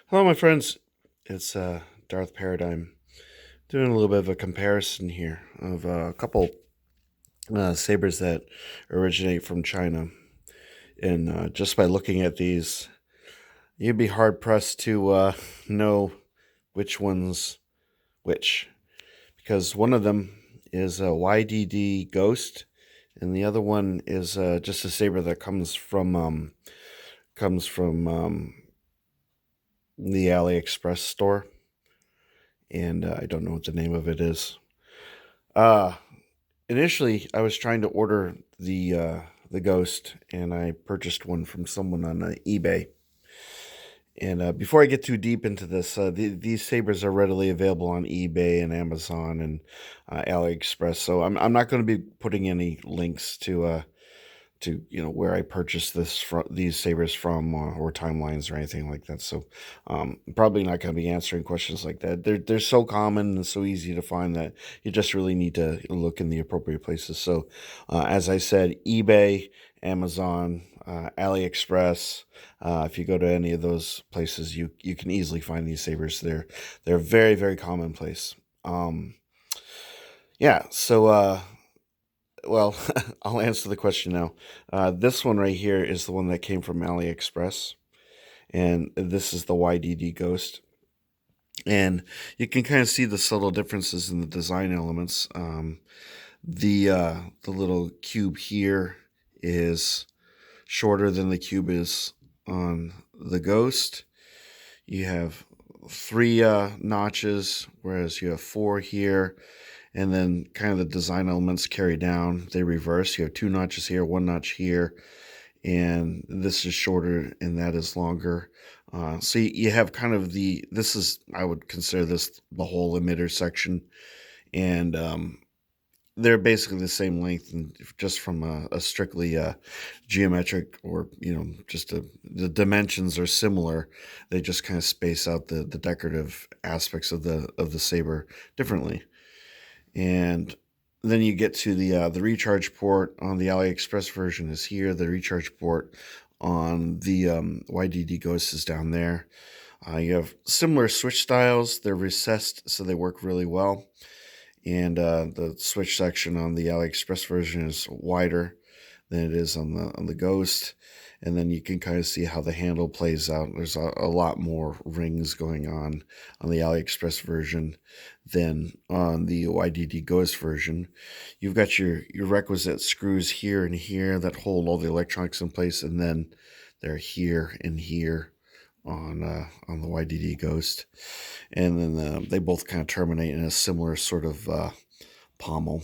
Hello, my friends. It's Darth Paradigm doing a little bit of a comparison here of a couple sabers that originate from China. And just by looking at these, you'd be hard pressed to know which one's which, because one of them is a YDD Ghost, and the other one is just a saber that comes from the Aliexpress store, and I don't know what the name of it is. Uh Initially, I was trying to order the Ghost, and I purchased one from someone on eBay. And before I get too deep into this, these sabers are readily available on eBay and Amazon and AliExpress. So I'm not going to be putting any links to where I purchased these sabers from, or timelines or anything like that. So probably not going to be answering questions like that. They're so common and so easy to find that you just really need to look in the appropriate places. So as I said, eBay, Amazon, AliExpress. If you go to any of those places, you can easily find these sabers. They're very, very commonplace. Yeah. So well, I'll answer the question now. This one right here is the one that came from AliExpress, and this is the YDD Ghost. And you can kind of see the subtle differences in the design elements. The little cube here is shorter than the cube is on the Ghost. You have three notches, whereas you have four here. And then kind of the design elements carry down. They reverse. You have two notches here, one notch here. And this is shorter and that is longer. So you have kind of I would consider this the whole emitter section. And they're basically the same length, and just from a strictly geometric, or just the dimensions are similar. They just kind of space out the decorative aspects of the saber differently. And then you get to the recharge port on the AliExpress version is here. The recharge port on the YDD Ghost is down there. You have similar switch styles. They're recessed, so they work really well. And the switch section on the AliExpress version is wider than it is on the Ghost. And then you can kind of see how the handle plays out. There's a lot more rings going on the AliExpress version than on the YDD Ghost version. You've got your requisite screws here and here that hold all the electronics in place, and then they're here and here on the YDD Ghost. And then they both kind of terminate in a similar sort of pommel.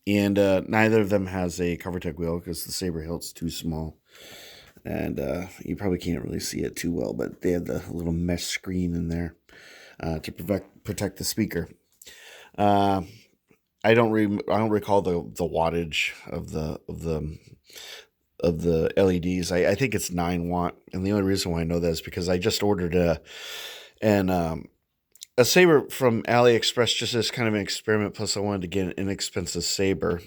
And neither of them has a CoverTech wheel because the saber hilt's too small. And you probably can't really see it too well, but they have the little mesh screen in there to protect the speaker. I don't recall the wattage of the LEDs. I think it's 9 watt, and the only reason why I know that is because I just ordered a saber from AliExpress just as kind of an experiment. Plus, I wanted to get an inexpensive saber.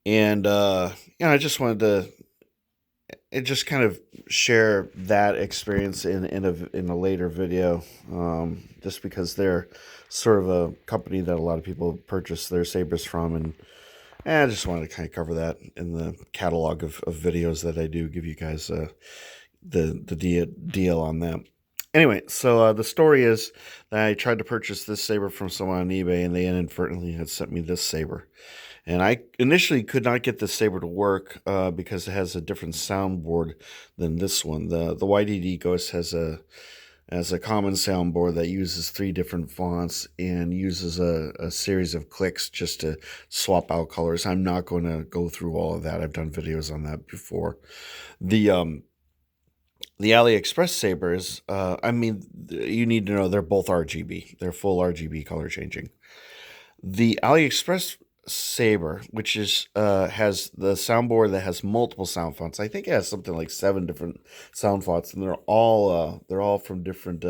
And I just wanted to just kind of share that experience in a later video, just because they're sort of a company that a lot of people purchase their sabers from, and I just wanted to kind of cover that in the catalog of videos that I do give you guys the deal on that. Anyway, so the story is that I tried to purchase this saber from someone on eBay, and they inadvertently had sent me this saber. And I initially could not get this saber to work because it has a different soundboard than this one. The YDD Ghost has a common soundboard that uses 3 different fonts and uses a series of clicks just to swap out colors. I'm not going to go through all of that. I've done videos on that before. The AliExpress sabers, you need to know they're both RGB. They're full RGB color changing. The AliExpress saber, which is has the soundboard that has multiple sound fonts. I think it has something like 7 different sound fonts, and they're all from different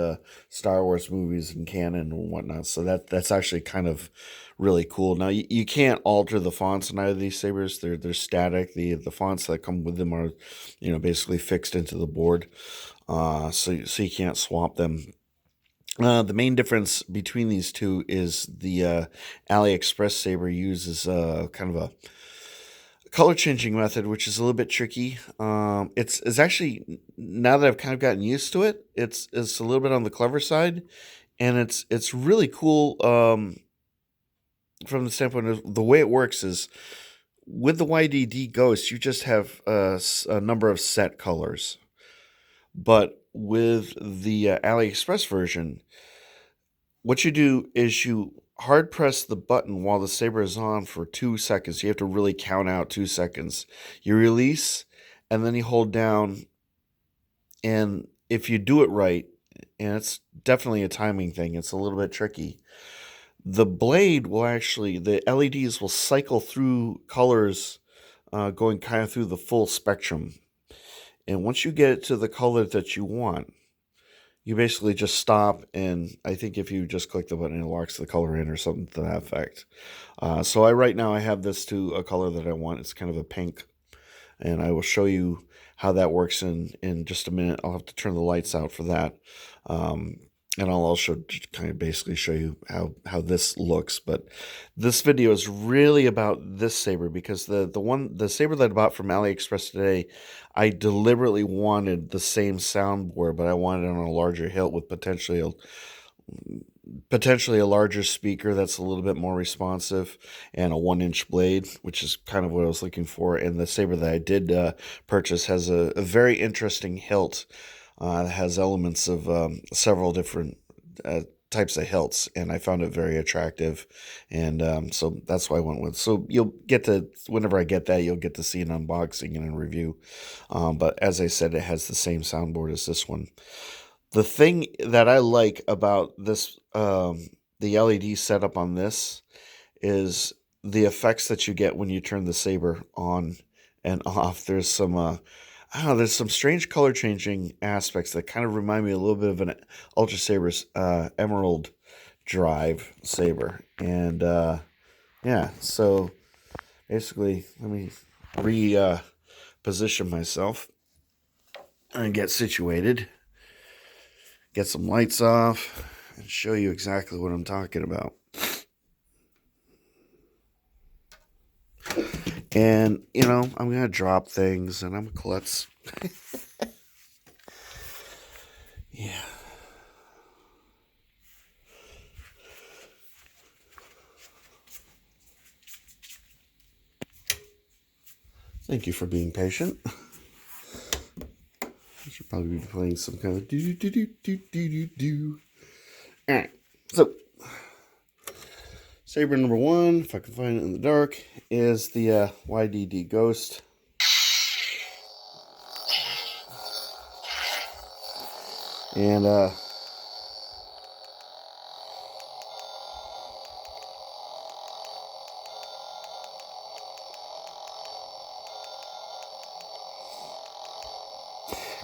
Star Wars movies and canon and whatnot. So that's actually kind of really cool. Now you can't alter the fonts in either of these sabers. They're static. The fonts that come with them are, basically fixed into the board. So you can't swap them. The main difference between these two is the Aliexpress saber uses kind of a color changing method, which is a little bit tricky. It's actually, now that I've kind of gotten used to it, it's a little bit on the clever side, and it's really cool. From the standpoint of the way it works is with the YDD Ghost, you just have a number of set colors, but with the AliExpress version, what you do is you hard press the button while the saber is on for 2 seconds. You have to really count out 2 seconds. You release, and then you hold down. And if you do it right, and it's definitely a timing thing, it's a little bit tricky. The blade will actually, the LEDs will cycle through colors, going kind of through the full spectrum. And once you get it to the color that you want, you basically just stop, and I think if you just click the button, it locks the color in or something to that effect. So right now I have this to a color that I want. It's kind of a pink, and I will show you how that works in just a minute. I'll have to turn the lights out for that. And I'll also just kind of basically show you how this looks. But this video is really about this saber, because the saber that I bought from AliExpress today, I deliberately wanted the same soundboard, but I wanted it on a larger hilt with potentially a larger speaker that's a little bit more responsive, and a 1-inch blade, which is kind of what I was looking for. And the saber that I did purchase has a very interesting hilt. It has elements of several different types of hilts, and I found it very attractive, and so that's why I went with. So you'll get to, whenever I get that, you'll get to see an unboxing and a review. But as I said, it has the same soundboard as this one. The thing that I like about this, the LED setup on this, is the effects that you get when you turn the saber on and off. There's some there's some strange color changing aspects that kind of remind me a little bit of an Ultra Saber's Emerald Drive saber. And yeah, so basically, let me reposition myself and get situated, get some lights off, and show you exactly what I'm talking about. And, I'm going to drop things, and I'm a klutz. Yeah. Thank you for being patient. I should probably be playing some kind of do-do-do-do-do-do-do. Alright, so saber number 1, if I can find it in the dark, is the YDD Ghost. And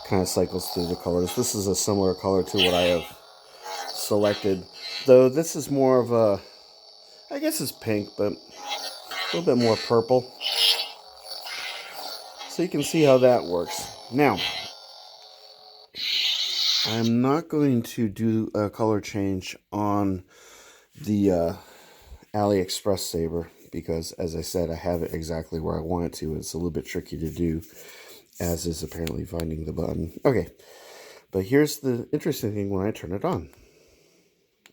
kind of cycles through the colors. This is a similar color to what I have selected, though this is more of a, I guess it's pink, but a little bit more purple. So you can see how that works. Now, I'm not going to do a color change on the AliExpress saber, because, as I said, I have it exactly where I want it to. It's a little bit tricky to do, as is apparently finding the button. Okay, but here's the interesting thing when I turn it on.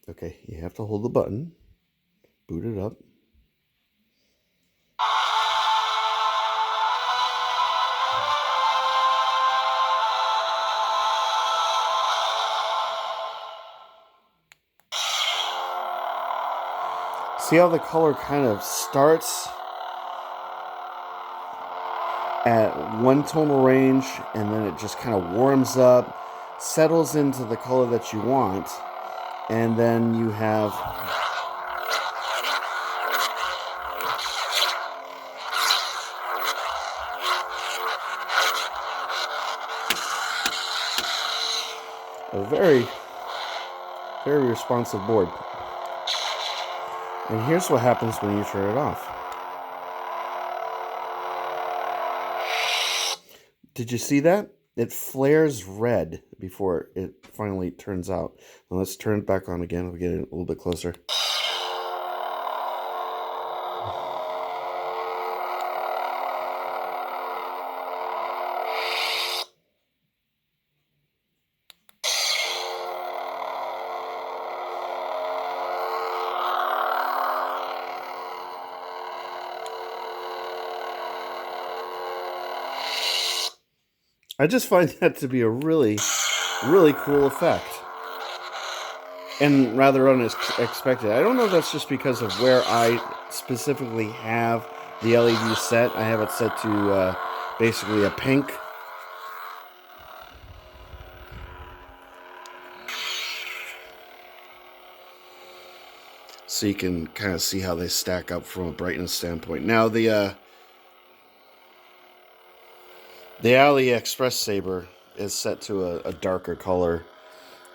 Okay, you have to hold the button, boot it up. See how the color kind of starts at one tonal range, and then it just kind of warms up, settles into the color that you want, and then you have a very, very responsive board. And here's what happens when you turn it off. Did you see that? It flares red before it finally turns out. Now let's turn it back on again. We'll get it a little bit closer. I just find that to be a really, really cool effect. And rather unexpected. I don't know if that's just because of where I specifically have the LED set. I have it set to basically a pink. So you can kind of see how they stack up from a brightness standpoint. Now the Aliexpress saber is set to a darker color,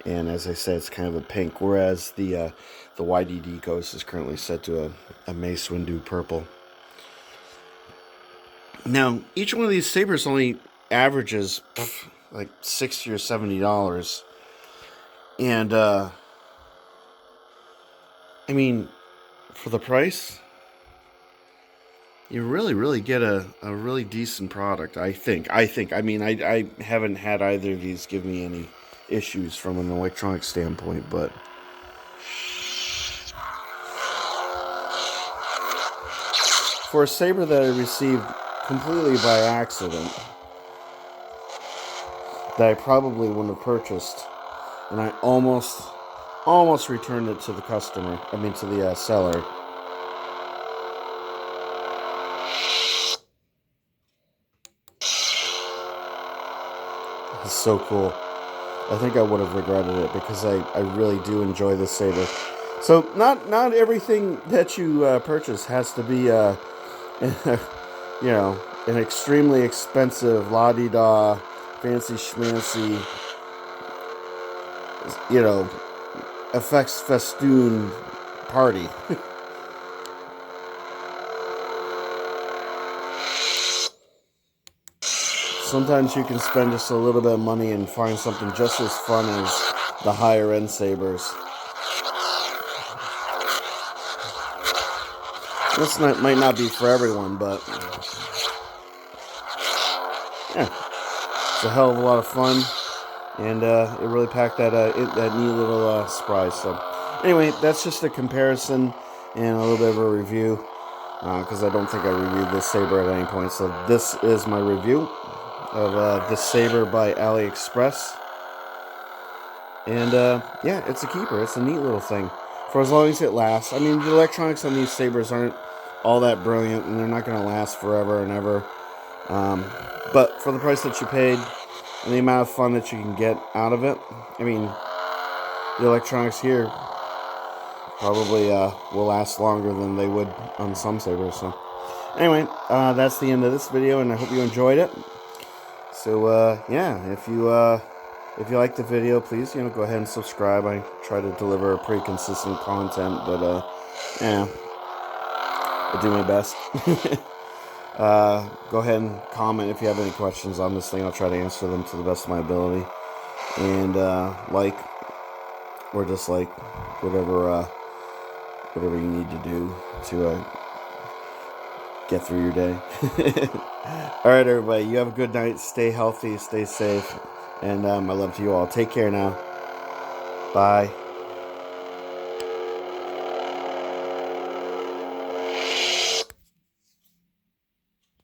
and as I said, it's kind of a pink. Whereas the YDD Ghost is currently set to a Mace Windu purple. Now each one of these sabers only averages like $60 or $70, and I mean, for the price, you really get a really decent product, I think. I mean, I haven't had either of these give me any issues from an electronic standpoint, but for a saber that I received completely by accident, that I probably wouldn't have purchased, and I almost returned it to the customer, I mean to the seller. It's so cool. I think I would have regretted it because I really do enjoy this saber. So not everything that you purchase has to be you know, an extremely expensive la-di-da fancy schmancy, you know, effects festoon party. Sometimes you can spend just a little bit of money and find something just as fun as the higher end sabers. This might not be for everyone, but yeah, it's a hell of a lot of fun, and it really packed that that neat little surprise. So anyway, that's just a comparison and a little bit of a review, because I don't think I reviewed this saber at any point. So this is my review of this saber by Aliexpress, and yeah, it's a keeper. It's a neat little thing for as long as it lasts. I mean, the electronics on these sabers aren't all that brilliant, and they're not going to last forever and ever. But for the price that you paid and the amount of fun that you can get out of it, I mean, the electronics here probably will last longer than they would on some sabers. So anyway, that's the end of this video, and I hope you enjoyed it. So yeah, if you like the video, please go ahead and subscribe. I try to deliver pretty consistent content, but yeah, I do my best. Go ahead and comment if you have any questions on this thing. I'll try to answer them to the best of my ability. And like or dislike whatever you need to do to get through your day. Alright, everybody, you have a good night. Stay healthy, stay safe, and my love to you all. Take care now. Bye.